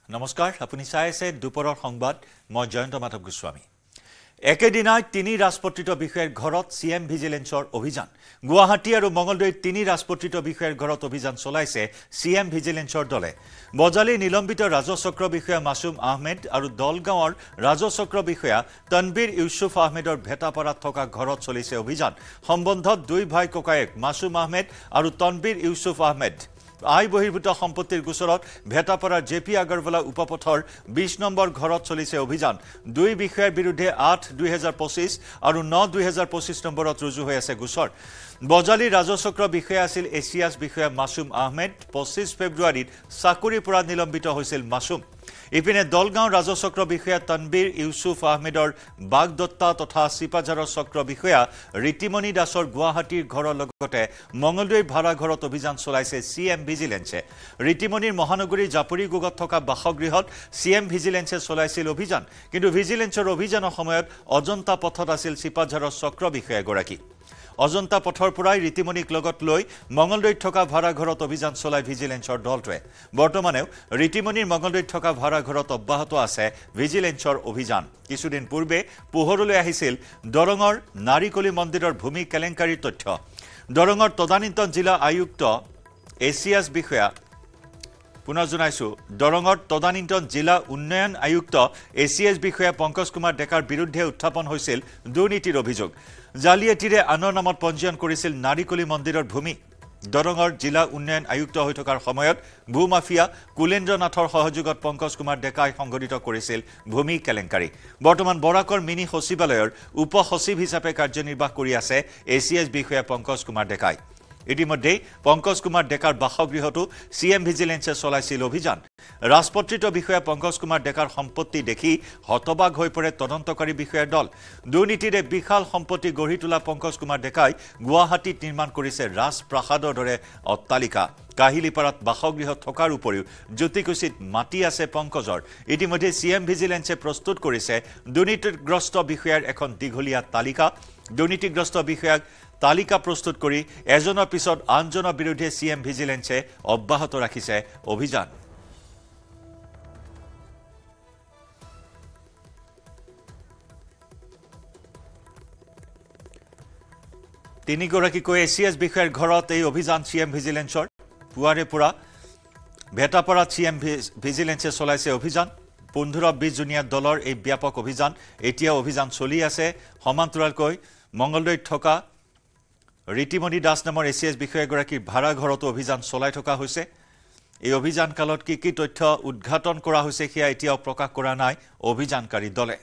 নমস্কাৰ আপুনি চাই আছে দুপৰৰ সংবাদ মই জয়ন্ত মাধৱ গোস্বামী একেদিনাই তিনি ৰাজপত্ৰিত বিষয়ৰ ঘৰত সিএম ভিজিলেন্সৰ অভিযান গুৱাহাটী আৰু মঙ্গলদৈত তিনি ৰাজপত্ৰিত বিষয়ৰ ঘৰত অভিযান চলাইছে সিএম ভিজিলেন্সৰ দলে বজালি নিলম্বিত ৰাজচক্ৰ বিষয়া মাসুম আহমেদ আৰু দলগাঁৱৰ ৰাজচক্ৰ বিষয়া তনবীৰ ইউসুফ আহমেদৰ ভেটাপাৰাত থকা ঘৰত চলিছে অভিযান সম্বন্ধত দুই ভাই ককায়েক মাসুম আহমেদ আৰু তনবীৰ ইউসুফ আহমেদ আই বহিৰ্ভূত সম্পত্তিৰ গোচৰত ভেটাপাৰাৰ জেপি আগৰৱালা উপপথৰ 20 নম্বৰ ঘৰত চলিছে অভিযান দুই বিষয়াৰ বিৰুদ্ধে 8/2025 আৰু 9/2025 নম্বৰত ৰুজু হৈ আছে গোচৰ বজালি ৰাজচক্ৰ বিষয়া আছিল এছিয়াছ বিষয়া মাসুম আহমেদ 25 ফেব্ৰুৱাৰীত চাকৰিৰ পৰা নিলম্বিত হৈছিল মাসুম ইপিনে দলগাঁও ৰাজচক্ৰ বিষয়া তনবীৰ ইউসুফ আহমেদৰ বাগদত্তা তথা সিপাঝাৰৰ চক্ৰ বিষয়া ৰীতিমণি দাসৰ গুৱাহাটীৰ ঘৰৰ লগতে মঙ্গলদৈৰ ভাড়া ঘৰত অভিযান চলাইছে সিএম ভিজিলেন্সে ৰীতিমণিৰ মহানগৰীৰ জাপুৰি গোগত থকা বাসগৃহত সিএম ভিজিলেন্সে চলাইছিল অভিযান কিন্তু ভিজিলেন্সৰ অভিযানৰ সময়ত অজন্তা পথত আছিল সিপাঝাৰৰ চক্ৰ বিষয়াগৰাকী অজন্তা পথৰ পৰাই ৰীতিমণিক লগত লৈ মঙ্গলদৈত থকা ভাড়া ঘৰত অভিযান চলাই ভিজিলেন্সৰ দলটোৱে বৰ্তমানেও ৰীতিমণিৰ মঙ্গলদৈত থকা ভাড়া ঘৰত অব্যাহত আছে ভিজিলেন্সৰ অভিযান কিছুদিন পূৰ্বে পোহৰলৈ আহিছিল দৰঙৰ নাৰিকলি মন্দিৰৰ ভূমি কেলেংকাৰীৰ তথ্য দৰঙৰ তদানীন্তন জিলা আয়ুক্ত এছিয়াছ বিষয়া পুনৰ জনাইছো দৰঙৰ তদানীন্তন জিলা উন্নয়ন আয়ুক্ত এছিএছ বিষয়া পংকজ কুমাৰ ডেকাৰ বিৰুদ্ধে উত্থাপন হৈছিল দুৰ্নীতিৰ অভিযোগ জালিয়াতিৰে আনৰ নামত পঞ্জীয়ন কৰিছিল নাৰিকলি মন্দিৰৰ ভূমি দৰঙৰ জিলা উন্নয়ন আয়ুক্ত হৈ থকাৰ সময়ত ভূমাফিয়া কুলেন্দ্ৰ নাথৰ সহযোগত পংকজ কুমাৰ ডেকাই সংগঠিত কৰিছিল ভূমি কেলেংকাৰী বৰ্তমান বৰাকৰ মিনি সচিবালয়ৰ উপ সচিব হিচাপে কাৰ্যনিৰ্বাহ কৰি আছে এছিএছ বিষয়া পংকজ কুমাৰ ডেকাই ইতিমধ্যে পংকজ কুমাৰ ডেকাৰ বাসগৃহতো সিএম ভিজিলেন্সে চলাইছিল অভিযান ৰাজপত্ৰিত বিষয়া পংকজ কুমাৰ ডেকাৰ সম্পত্তি দেখি হতবাক হৈ পৰে তদন্তকাৰী বিষয়াৰ দল দুৰ্নীতিৰে বিশাল সম্পত্তি গঢ়ি তোলা পংকজ কুমাৰ ডেকাই গুৱাহাটীত নিৰ্মাণ কৰিছে ৰাজপ্ৰাসাদৰ দৰে অট্টালিকা কাহিলিপাৰাত বাসগৃহ থকাৰ উপৰিও জ্যোতিকুছিত মাটি আছে পংকজৰ ইতিমধ্যে সিএম ভিজিলেন্সে প্ৰস্তুত কৰিছে দুৰ্নীতিগ্ৰস্ত বিষয়াৰ এখন দীঘলীয়া তালিকা দুৰ্নীতিগ্ৰস্ত বিষয়াক তালিকা প্ৰস্তুত কৰি এজনৰ পিছত আনজনৰ বিৰুদ্ধে সিএম ভিজিলেন্সে অব্যাহত ৰাখিছে অভিযান তিনিগৰাকীকৈ এছিএছ বিষয়াৰ ঘৰত এই অভিযান সিএম ভিজিলেন্সৰ পুৱাৰে পৰা ভেটাপাৰাত সিএম ভিজিলেন্সে চলাইছে অভিযান 15-20 জনীয়া দলৰ এই ব্যাপক অভিযান এতিয়া অভিযান চলি আছে সমান্তৰালকৈ মঙ্গলদৈত থকা ৰীতিমণি দাস নামৰ এছিএছ বিষয়াগৰাকীৰ ভাড়া ঘৰতো অভিযান চলাই থকা হৈছে এই অভিযান কালত কি তথ্য উদ্ঘাটন কৰা হৈছে সেয়া এতিয়াও প্ৰকাশ কৰা নাই অভিযানকাৰী দলে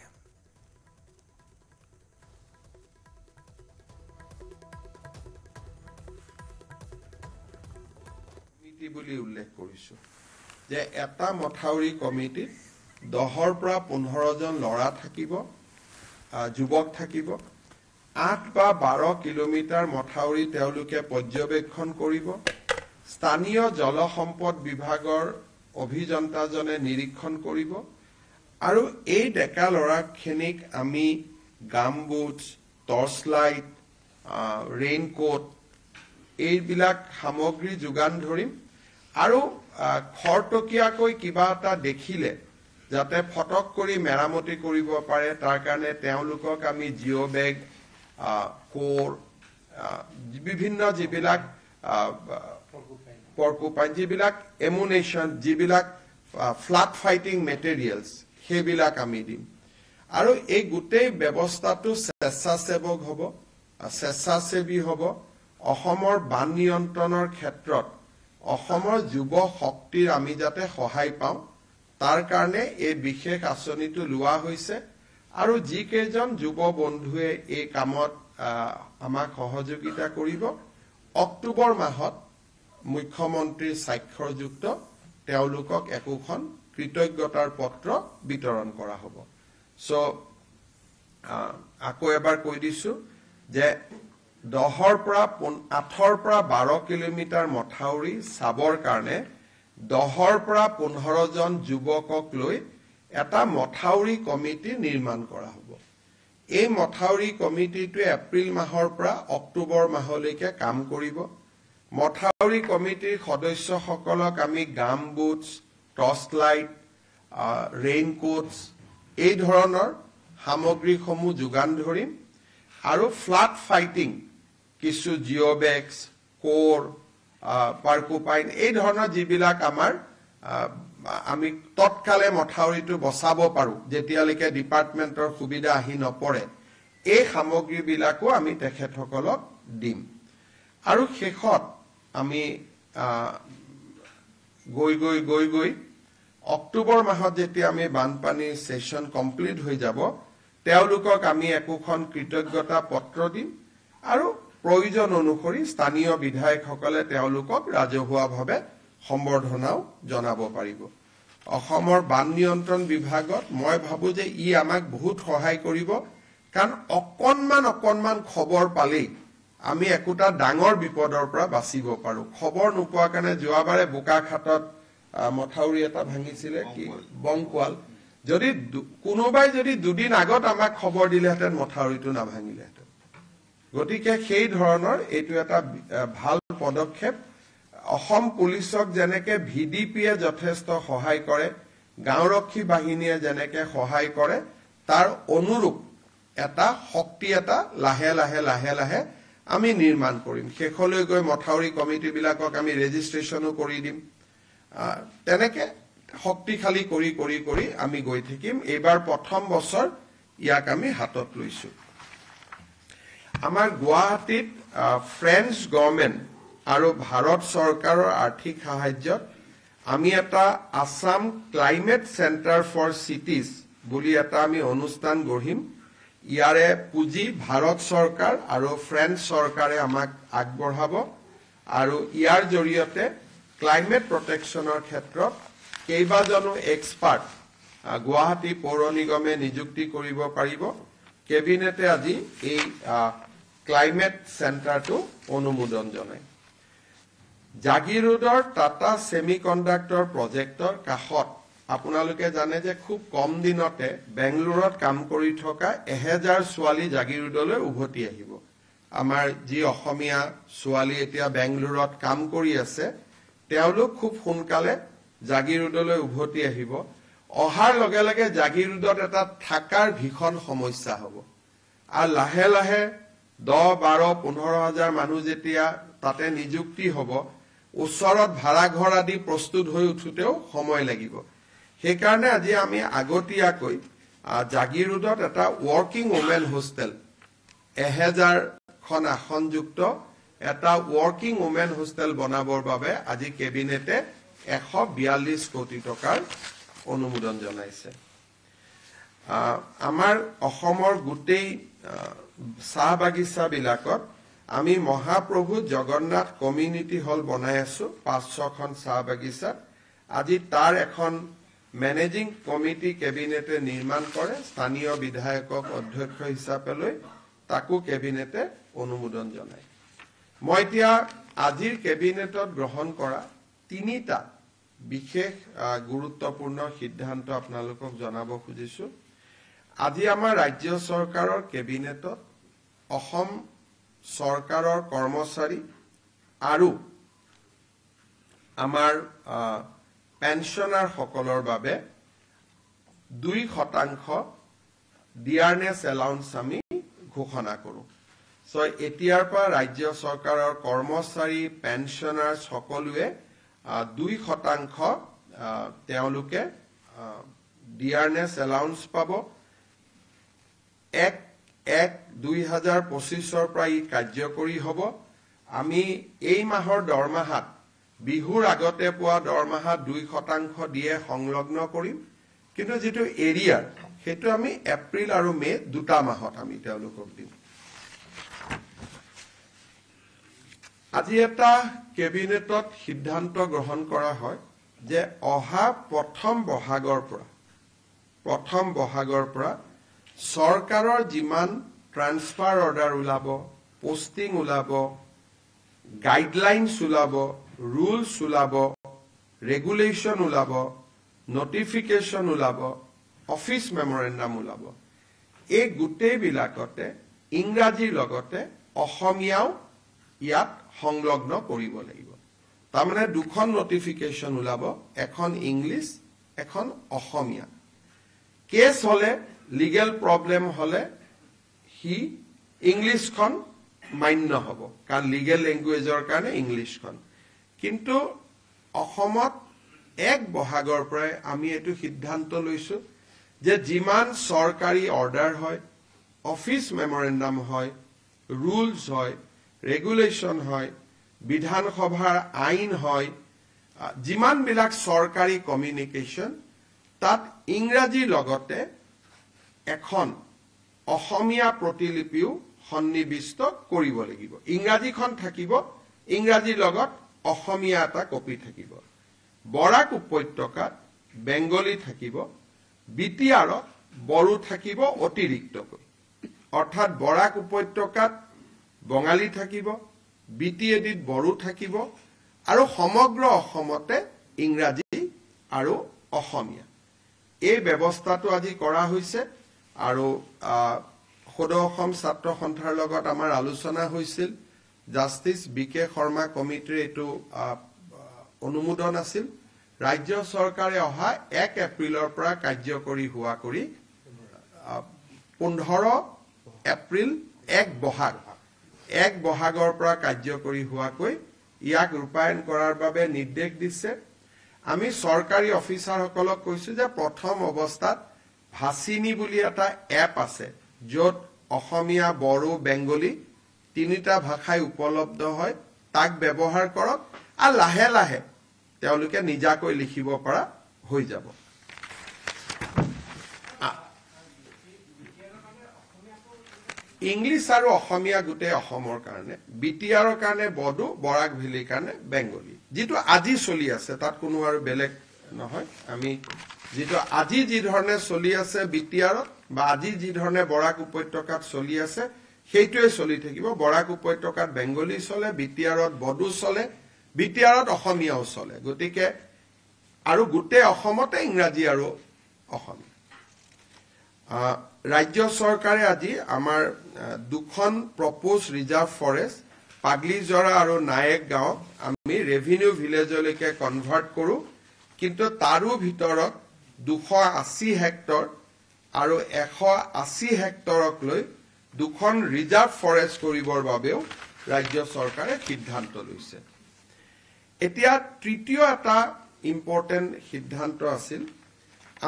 কমিটি বুলি উল্লেখ কৰিছো যে এটা মথাউৰি কমিটিত 10ৰ পৰা 15 জন লৰা থাকিব যুৱক থাকিব 8 বা 12 কিলোমিটাৰ মথাউৰি তেওঁলোকে পৰ্যবেক্ষণ কৰিব স্থানীয় জলসম্পদ বিভাগৰ অভিযন্তাজনে নিৰীক্ষণ কৰিব আৰু এই ডেকা লৰাখিনিক আমি গামবুটছ টৰ্চ লাইট ৰেইনকোট এইবিলাক সামগ্ৰী যোগান ধৰিম আৰু খৰটকীয়াকৈ কিবা এটা দেখিলে যাতে ফটক কৰি মেৰামতি কৰিব পাৰে তাৰ কাৰণে তেওঁলোকক আমি জিঅ' বেগ কোৰ বিভিন্ন যিবিলাক পৰ্কুপাইন যিবিলাক এমুনেশ্যন যিবিলাক ফ্লাড ফাইটিং মেটেৰিয়েলছ সেইবিলাক আমি দিম আৰু এই গোটেই ব্যৱস্থাটো স্বেচ্ছাসেৱক হ'ব স্বেচ্ছাসেৱী হ'ব অসমৰ বান নিয়ন্ত্ৰণৰ ক্ষেত্ৰত অসমৰ যুৱ শক্তিৰ আমি যাতে সহায় পাওঁ তাৰ কাৰণে এই বিশেষ আঁচনিটো লোৱা হৈছে আৰু যি কেইজন যুৱ বন্ধুৱে এই কামত আমাক সহযোগিতা কৰিব অক্টোবৰ মাহত মুখ্যমন্ত্ৰীৰ স্বাক্ষৰযুক্ত তেওঁলোকক একোখন কৃতজ্ঞতাৰ পত্ৰ বিতৰণ কৰা হ'ব সো আকৌ এবাৰ কৈ দিছো যে 8ৰ পৰা 12 কিলোমিটাৰ মথাউৰি চাবৰ কাৰণে 10ৰ পৰা 15 জন যুৱকক লৈ এটা মথাউৰি কমিটি নিৰ্মাণ কৰা হ'ব এই মথাউৰি কমিটিটোৱে এপ্ৰিল মাহৰ পৰা অক্টোবৰ মাহলৈকে কাম কৰিব মথাউৰি কমিটিৰ সদস্যসকলক আমি গামবুটছ টৰ্চ লাইট ৰেইনকোটছ এই ধৰণৰ সামগ্ৰীসমূহ যোগান ধৰিম আৰু ফ্লাড ফাইটিং কিছু জিঅ'বেক্স কোৰ পাৰ্কোপাইন এই ধৰণৰ যিবিলাক আমাৰ আমি তৎকালে মথাউৰিটো বচাব পাৰো যেতিয়ালৈকে ডিপাৰ্টমেণ্টৰ সুবিধা আহি নপৰে এই সামগ্ৰীবিলাকো আমি তেখেতসকলক দিম আৰু শেষত আমি গৈ অক্টোবৰ মাহত যেতিয়া আমি বানপানী সেশন কমপ্লিট হৈ যাব তেওঁলোকক আমি একোখন কৃতজ্ঞতা পত্ৰ দিম আৰু প্ৰয়োজন অনুসৰি স্থানীয় বিধায়কসকলে তেওঁলোকক ৰাজহুৱাভাৱে সম্বৰ্ধনাও জনাব পাৰিব অসমৰ বান নিয়ন্ত্ৰণ বিভাগত মই ভাবো যে ই আমাক বহুত সহায় কৰিব কাৰণ অকণমান খবৰ পালেই আমি একোটা ডাঙৰ বিপদৰ পৰা বাচিব পাৰো খবৰ নোপোৱা কাৰণে যোৱাবাৰে বোকাখাটত মথাউৰি এটা ভাঙিছিলে কি বংকোৱাল যদি কোনোবাই যদি দুদিন আগত আমাক খবৰ দিলেহেঁতেন মথাউৰিটো নাভাঙিলেহেঁতেন গতিকে সেই ধৰণৰ এইটো এটা ভাল পদক্ষেপ অসম পুলিচক যেনেকে ভিডিপিয়ে যথেষ্ট সহায় কৰে গাঁওৰক্ষী বাহিনীয়ে যেনেকে সহায় কৰে তাৰ অনুৰূপ এটা শক্তি এটা লাহে লাহে আমি নিৰ্মাণ কৰিম শেষলৈ গৈ মথাউৰি কমিটি বিলাকক আমি ৰেজিষ্ট্ৰেচনো কৰি দিম তেনেকে শক্তিশালী কৰি আমি গৈ থাকিম এইবাৰ প্ৰথম বছৰ ইয়াক আমি হাতত লৈছো আমাৰ গুৱাহাটীত ফ্ৰেঞ্চ গভৰ্ণমেণ্ট আৰু ভাৰত চৰকাৰৰ আৰ্থিক সাহায্যত আমি এটা Assam climate centre for cities বুলি এটা আমি অনুষ্ঠান গঢ়িম ইয়াৰে পুঁজি ভাৰত চৰকাৰ আৰু ফ্ৰেঞ্চ চৰকাৰে আমাক আগবঢ়াব আৰু ইয়াৰ জৰিয়তে ক্লাইমেট প্ৰটেকশ্যনৰ ক্ষেত্ৰত কেইবাজনো এক্সপাৰ্ট গুৱাহাটী পৌৰ নিগমে নিযুক্তি কৰিব পাৰিব কেবিনেটে আজি এই ক্লাইমেট চেণ্টাৰটো অনুমোদন জনায় জাগিৰোডৰ টাটা সেমিকণ্ডাক্টৰ প্ৰজেক্টৰ কাষত আপোনালোকে জানে যে খুব কম দিনতে বেংগলুৰুত কাম কৰি থকা 1000 ছোৱালী জাগিৰোডলৈ উভতি আহিব আমাৰ যি অসমীয়া ছোৱালী এতিয়া বেংগলুৰুত কাম কৰি আছে তেওঁলোক খুব সোনকালে জাগিৰোডলৈ উভতি আহিব অহাৰ লগে লগে জাগিৰোডত এটা থাকাৰ ভীষণ সমস্যা হ'ব আৰু লাহে 10-12-15,000 মানুহ যেতিয়া তাতে নিযুক্তি হ'ব ওচৰত ভাড়া ঘৰ আদি প্ৰস্তুত হৈ উঠুতেও সময় লাগিব সেইকাৰণে আজি আমি আগতীয়াকৈ জাগিৰোডত এটা ৱৰ্কিং ওমেন হোষ্টেল 1000খন আসনযুক্ত এটা ৱৰ্কিং ওমেন হোষ্টেল বনাবৰ বাবে আজি কেবিনেটে 142 কোটি টকাৰ অনুমোদন জনাইছে আমাৰ অসমৰ গোটেই চাহ বাগিচা বিলাকত আমি মহাপ্ৰভু জগন্নাথ কমিউনিটি হল বনাই আছো 500খন চাহ বাগিচা আজি তাৰ এখন মেনেজিং কমিটি কেবিনেটে নিৰ্মাণ কৰে স্থানীয় বিধায়কক অধ্যক্ষ হিচাপে লৈ তাকো কেবিনেটে অনুমোদন জনায় মই এতিয়া আজিৰ কেবিনেটত গ্ৰহণ কৰা তিনিটা বিশেষ গুৰুত্বপূৰ্ণ সিদ্ধান্ত আপোনালোকক জনাব খুজিছো আজি আমাৰ ৰাজ্য চৰকাৰৰ কেবিনেটত অসম চৰকাৰৰ কৰ্মচাৰী আৰু আমাৰ পেনশনাৰ সকলৰ বাবে 2% ডিয়াৰনেছ এলাউন্স আমি ঘোষণা কৰো সো এতিয়াৰ পৰা ৰাজ্য চৰকাৰৰ কৰ্মচাৰী পেনশনাৰ সকলোৱে 2% তেওঁলোকে ডিয়াৰনেছ এলাউন্স পাব 1/1/2025 পৰা ই কাৰ্যকৰী হ'ব আমি এই মাহৰ দৰমহাত বিহুৰ আগতে পোৱা দৰমহাত 2% দিয়ে সংলগ্ন কৰিম কিন্তু যেটো এৰিয়াৰ হেতু আমি এপ্ৰিল আৰু মে দুটা মাহত আমি তেওঁলোকক দিম আজি এটা কেবিনেটত সিদ্ধান্ত গ্ৰহণ কৰা হয় যে অহা প্ৰথম বহাগৰ পৰা চৰকাৰৰ যিমান ট্ৰান্সফাৰ অৰ্ডাৰ ওলাব পোষ্টিং ওলাব গাইডলাইনছ ওলাব ৰুলছ ওলাব ৰেগুলেশ্যন ওলাব নটিফিকেশ্যন ওলাব অফিচ মেমৰেণ্ডাম ওলাব এই গোটেই বিলাকতে ইংৰাজীৰ লগতে অসমীয়াও ইয়াত সংলগ্ন কৰিব লাগিব তাৰমানে দুখন নটিফিকেশ্যন ওলাব এখন ইংলিছ এখন অসমীয়া কেছ হলে লিগেল প্ৰব্লেম হলে হি ইংলিছখন মান্য হ'ব কাৰণ লিগেল লেংগুৱেজৰ কাৰণে ইংলিছখন কিন্তু অসমত এক বহাগৰ পৰাই আমি এটো সিদ্ধান্ত লৈছো যে যিমান সৰকাৰি অৰ্ডাৰ হয় অফিস মেমৰেন্ডাম হয় ৰুলস হয় ৰেগুলেশন হয় বিধানসভাৰ আইন হয় যিমান বিলাক সৰকাৰি কমিউনিকেশন তাত ইংৰাজীৰ লগতে এখন অসমীয়া প্ৰতিলিপিও সন্নিবিষ্ট কৰিব লাগিব ইংৰাজীখন থাকিব ইংৰাজীৰ লগত অসমীয়া এটা কপি থাকিব বৰাক উপত্যকাত বেংগলী থাকিব বিটিআৰত বড়ো থাকিব অতিৰিক্তকৈ অৰ্থাৎ বৰাক উপত্যকাত বঙালী থাকিব বিটিএডিত বড়ো থাকিব আৰু সমগ্ৰ অসমতে ইংৰাজী আৰু অসমীয়া এই ব্যৱস্থাটো আজি কৰা হৈছে আৰু সদৌ অসম ছাত্ৰ সন্থাৰ লগত আমাৰ আলোচনা হৈছিল জাষ্টিস বিকে শৰ্মা কমিটিৰ এটো অনুমোদন আছিল ৰাজ্য চৰকাৰে অহা 1 এপ্ৰিলৰ পৰা কাৰ্যকৰী হোৱা কৰি 15 এপ্ৰিল 1 বহাগৰ পৰা কাৰ্যকৰী হোৱাকৈ ইয়াক ৰূপায়ণ কৰাৰ বাবে নিৰ্দেশ দিছে আমি সৰকাৰি অফিচাৰসকলক কৈছো যে প্ৰথম অৱস্থাত ভাসিনী বুলি এটা এপ আছে যত অসমীয়া বড়ো বেংগলী তিনিটা ভাষাই উপলব্ধ হয় তাক ব্যৱহাৰ কৰক আৰু লাহে লাহে তেওঁলোকে নিজাকৈ লিখিব পৰা হৈ যাব ইংলিছ আৰু অসমীয়া গুটে অসমৰ কাৰণে বিটিআৰৰ কাৰণে বড়ো বৰাক ভেলীৰ কাৰণে বেংগলী যেটো আজি চলি আছে তাত কোনো আৰু বেলেগ নহয় আমি যেটো আজি যি ধৰণে চলি আছে বিটিআৰত বা আজি যি ধৰণে বৰাক উপত্যকাত চলি আছে সেইটোৱে চলি থাকিব বৰাক উপত্যকাত বেংগলী চলে বিটিআৰত বড়ো চলে বিটিআৰত অসমীয়াও চলে গতিকে আৰু গুটে অসমতে ইংৰাজী আৰু অসমীয়া ৰাজ্য চৰকাৰে আজি আমাৰ দুখন প্ৰপ'জ ৰিজাৰ্ভ ফৰেষ্ট পাগলিজৰা আৰু নায়েক গাঁও আমি ৰেভিনিউ ভিলেজলৈকে কনভাৰ্ট কৰো কিন্তু তাৰো ভিতৰত 280 হেক্টৰ আৰু 180 হেক্টৰক লৈ দুখন ৰিজাৰ্ভ ফৰেষ্ট কৰিবৰ বাবেও ৰাজ্য চৰকাৰে সিদ্ধান্ত লৈছে এতিয়া তৃতীয় এটা ইম্পৰ্টেন্ট সিদ্ধান্ত আছিল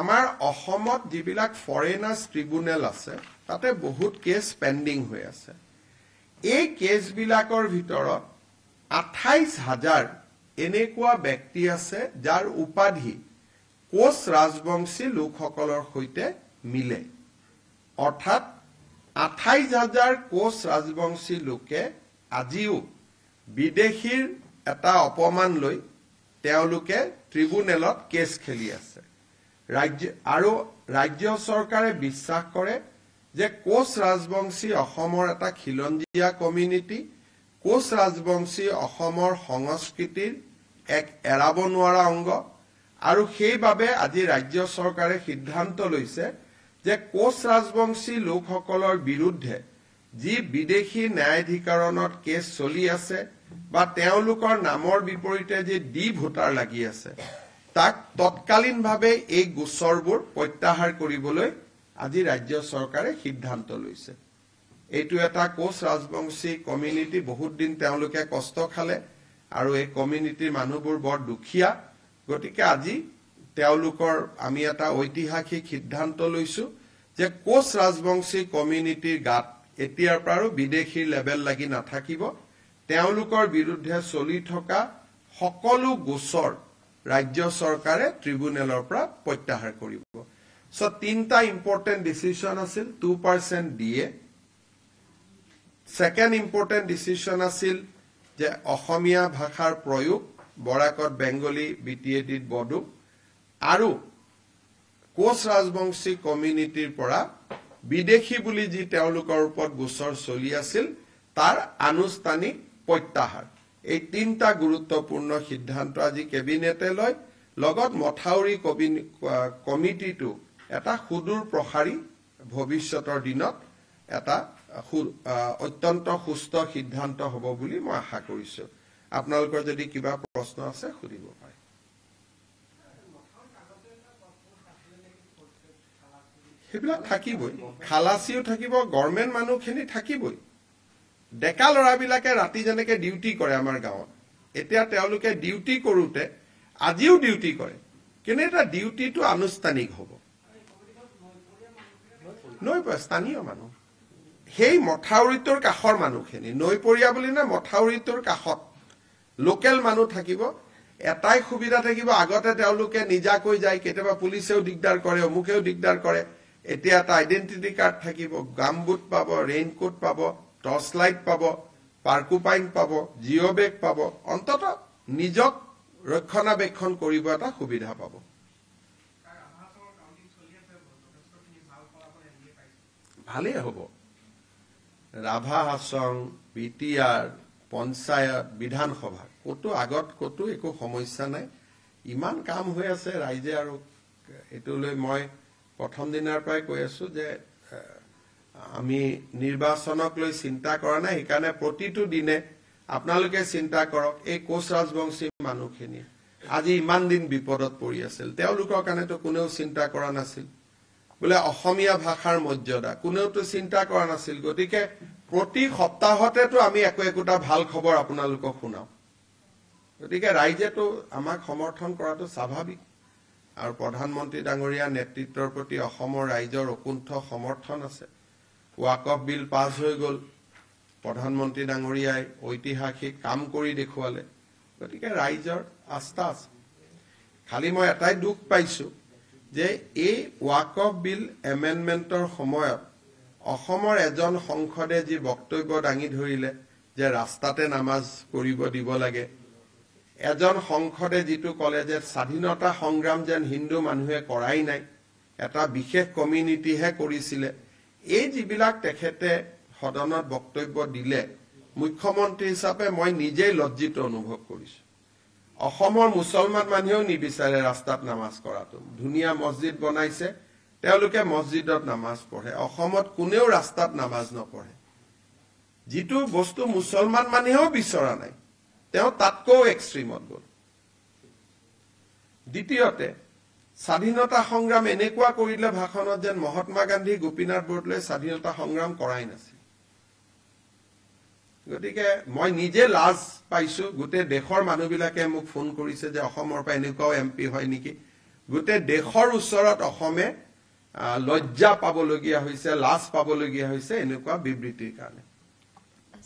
আমাৰ অসমত যিবিলাক ফৰেনাৰ্ছ ট্ৰিব্যুনেল আছে তাতে বহুত কেছ পেন্ডিং হৈ আছে এই কেছবিলাকৰ ভিতৰত 28000 এনেকুৱা ব্যক্তি আছে যাৰ উপাধি কোচ ৰাজবংশী লোকসকলৰ সৈতে মিলে অৰ্থাৎ 28000 কোচ ৰাজবংশী লোকে আজিও বিদেশীৰ এটা অপমান লৈ তেওঁলোকে ট্ৰিব্যুনেলত কেছ খেলি আছে ৰাজ্য চৰকাৰে বিশ্বাস কৰে যে কোচ ৰাজবংশী অসমৰ এটা খিলঞ্জীয়া কমিউনিটি কোচ ৰাজবংশী অসমৰ সংস্কৃতিৰ এক এৰাব নোৱাৰা অংগ আৰু সেইবাবে আজি ৰাজ্য চৰকাৰে সিদ্ধান্ত লৈছে যে কোচ ৰাজবংশী লোকসকলৰ বিৰুদ্ধে যি বিদেশী ন্যায়াধিকৰণত কেছ চলি আছে বা তেওঁলোকৰ নামৰ বিপৰীতে যে ডি ভোটাৰ লাগি আছে তাক তৎকালীনভাৱে এই গোচৰবোৰ প্ৰত্যাহাৰ কৰিবলৈ আজি ৰাজ্য চৰকাৰে সিদ্ধান্ত লৈছে এইটো এটা কোচ ৰাজবংশী কমিউনিটি বহুত দিন তেওঁলোকে কষ্ট খালে আৰু এই কমিউনিটিৰ মানুহবোৰ বৰ দুখিয়া গতিকে আজি তেওঁলোকৰ আমি এটা ঐতিহাসিক সিদ্ধান্ত লৈছো যে কোচ ৰাজবংশী কমিউনিটিৰ গাত এতিয়াৰ পৰা বিদেশীৰ লেভেল লাগি নাথাকিব তেওঁলোকৰ বিৰুদ্ধে চলি থকা সকলো গোচৰ ৰাজ্য চৰকাৰে ট্ৰিব্যুনেলৰ পৰা প্ৰত্যাহাৰ কৰিব সো তিনটা ইম্পৰ্টেন্ট ডিসিশন আছিল 2% ডিএ সেকেন্ড ইম্পৰ্টেন্ট ডিসিশন আছিল যে অসমীয়া ভাষাৰ প্ৰয়োগ বৰাকত বেংগলী বিটিএডিত বড়ো আৰু কোচ ৰাজবংশী কমিউনিটিৰ পৰা বিদেশী বুলি যি তেওঁলোকৰ ওপৰত গোচৰ চলি আছিল তাৰ আনুষ্ঠানিক প্ৰত্যাহাৰ এই তিনটা গুৰুত্বপূৰ্ণ সিদ্ধান্ত আজি কেবিনেটে লয় লগত মথাউৰি কমিটিটো এটা সুদূৰ প্ৰসাৰী ভৱিষ্যতৰ দিনত এটা অত্যন্ত সুস্থ সিদ্ধান্ত হ'ব বুলি মই আশা কৰিছো আপোনালোকৰ যদি কিবা প্ৰশ্ন আছে সুধিব পাৰে সেইবিলাক থাকিবই খালাচিও থাকিব গভৰ্ণমেণ্ট মানুহখিনি থাকিবই ডেকা ল'ৰাবিলাকে ৰাতি যেনেকে ডিউটি কৰে আমাৰ গাঁৱত এতিয়া তেওঁলোকে ডিউটি কৰোতে আজিও ডিউটি কৰে কিন্তু এটা ডিউটিটো আনুষ্ঠানিক হ'ব নৈপৰীয়া স্থানীয় মানুহ সেই মথাউৰিটোৰ কাষৰ মানুহখিনি নৈপৰীয়া বুলি না মথাউৰিটোৰ কাষত লোকেল মানুহ থাকিব এটাই সুবিধা থাকিব আগতে তেওঁলোকে নিজাকৈ যায় কেতিয়াবা পুলিচেও দিগদাৰ কৰে অমুকেও দিগদাৰ কৰে এতিয়া এটা আইডেন্টিটি কাৰ্ড থাকিব গামবুট পাব ৰেইনকোট পাব টৰ্চ লাইট পাব পাৰ্কুপাইন পাব জিঅ' বেগ পাব অন্তত নিজক ৰক্ষণাবেক্ষণ কৰিব এটা সুবিধা পাব ভালেই হ'ব ৰাভা হাছং বিটিআৰ পঞ্চায়ত বিধানসভা কতো আগত কতো একো সমস্যা নাই ইমান কাম হৈ আছে ৰাইজে আৰু এটোলৈ মই প্ৰথম দিনৰ পৰাই কৈ আছো যে আমি নিৰ্বাচনক লৈ চিন্তা কৰা নাই সেইকাৰণে প্ৰতিটো দিনে আপোনালোকে চিন্তা কৰক এই কোচ ৰাজবংশী মানুহখিনি আজি ইমান দিন বিপদত পৰি আছিল তেওঁলোকৰ কাৰণেতো কোনেও চিন্তা কৰা নাছিল বোলে অসমীয়া ভাষাৰ মৰ্যাদা কোনেওতো চিন্তা কৰা নাছিল গতিকে প্ৰতি সপ্তাহতেতো আমি একোটা ভাল খবৰ আপোনালোকক শুনাও গতিকে ৰাইজেতো আমাক সমৰ্থন কৰাটো স্বাভাৱিক আৰু প্ৰধানমন্ত্ৰী ডাঙৰীয়া নেতৃত্বৰ প্ৰতি অসমৰ ৰাইজৰ অকুণ্ঠ সমৰ্থন আছে ওয়াকফ বিল পাছ হৈ গল প্ৰধানমন্ত্ৰী ডাঙৰীয়াই ঐতিহাসিক কাম কৰি দেখুৱালে গতিকে ৰাইজৰ আস্থা আছে খালি মই এটাই দুখ পাইছো যে এই ওয়াকফ বিল এমেন্ডমেন্টৰ সময়ত অসমৰ এজন সংসদে যি বক্তব্য দাঙি ধৰিলে যে ৰাস্তাতে নামাজ কৰিব দিব লাগে এজন সংসদে যিটো কলে যে স্বাধীনতা সংগ্ৰাম যেন হিন্দু মানুহে কৰাই নাই এটা বিশেষ কমিউনিটিহে কৰিছিলে এই যিবিলাক তেখেতে সদনত বক্তব্য দিলে মুখ্যমন্ত্ৰী হিচাপে মই নিজেই লজ্জিত অনুভৱ কৰিছো অসমৰ মুছলমান মানুহেও নিবিচাৰে ৰাস্তাত নামাজ কৰাটো ধুনীয়া মছজিদ বনাইছে তেওঁলোকে মছজিদত নামাজ পঢ়ে অসমত কোনেও ৰাস্তাত নামাজ নপঢ়ে যিটো বস্তু মুছলমান মানুহেও বিচৰা নাই তেওঁ তাতকৈ এক্সট্ৰিমত গল দ্বিতীয়তে স্বাধীনতা সংগ্ৰাম এনেকুৱা কৰিলে ভাষণত যেন মহাত্মা গান্ধী গোপীনাথ বৰদলৈ স্বাধীনতা সংগ্ৰাম কৰাই নাছিল গতিকে মই নিজে লাজ পাইছো গোটেই দেশৰ মানুহবিলাকে মোক ফোন কৰিছে যে অসমৰ পৰা এনেকুৱাও এমপি হয় নেকি গোটেই দেশৰ ওচৰত অসমে লজ্জা পাবলগীয়া হৈছে লাজ পাবলগীয়া হৈছে এনেকুৱা বিবৃতিৰ কাৰণে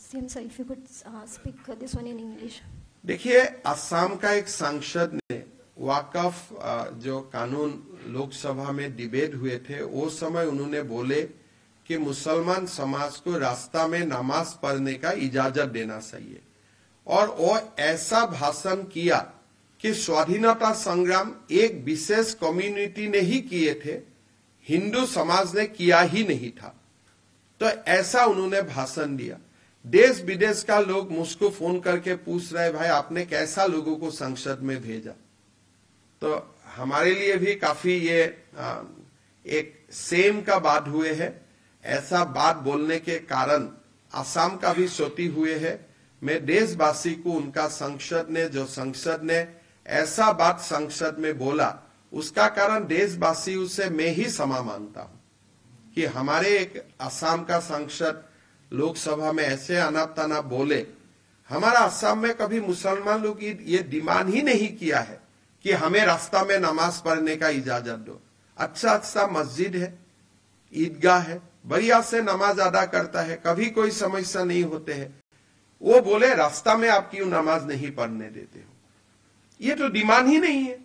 CM sir, if you could speak this one in English. देखिए असम का एक सांसद ने वाकफ जो कानून लोकसभा में डिबेट हुए थे उस समय उन्होंने बोले कि मुसलमान समाज को रास्ता में नमाज पढ़ने का इजाजत देना चाहिए और वो ऐसा भाषण किया कि स्वाधीनता संग्राम एक विशेष कम्युनिटी ने ही किए थे हिंदू समाज ने किया ही नहीं था तो ऐसा उन्होंने भाषण दिया देश विदेश का लोग मुझको फोन करके पूछ रहे भाई आपने कैसा लोगों को संसद में भेजा तो हमारे लिए भी काफी ये एक सेम का बात हुए है ऐसा बात बोलने के कारण असम का भी क्षति हुए है मैं देशवासी को उनका संसद ने ऐसा बात संसद में बोला उसका कारण देशवासियों से मैं ही क्षमा मांगता हूं कि हमारे एक असम का सांसद लोकसभा में ऐसे अनाप तनाप बोले हमारा असम में कभी मुसलमान लोग ये डिमांड ही नहीं किया है कि हमें रास्ता में नमाज पढ़ने का इजाजत दो अच्छा मस्जिद है ईदगाह है बढ़िया से नमाज अदा करता है कभी कोई समस्या नहीं होते है वो बोले रास्ता में आप क्यों नमाज नहीं पढ़ने देते हो ये तो डिमांड ही नहीं है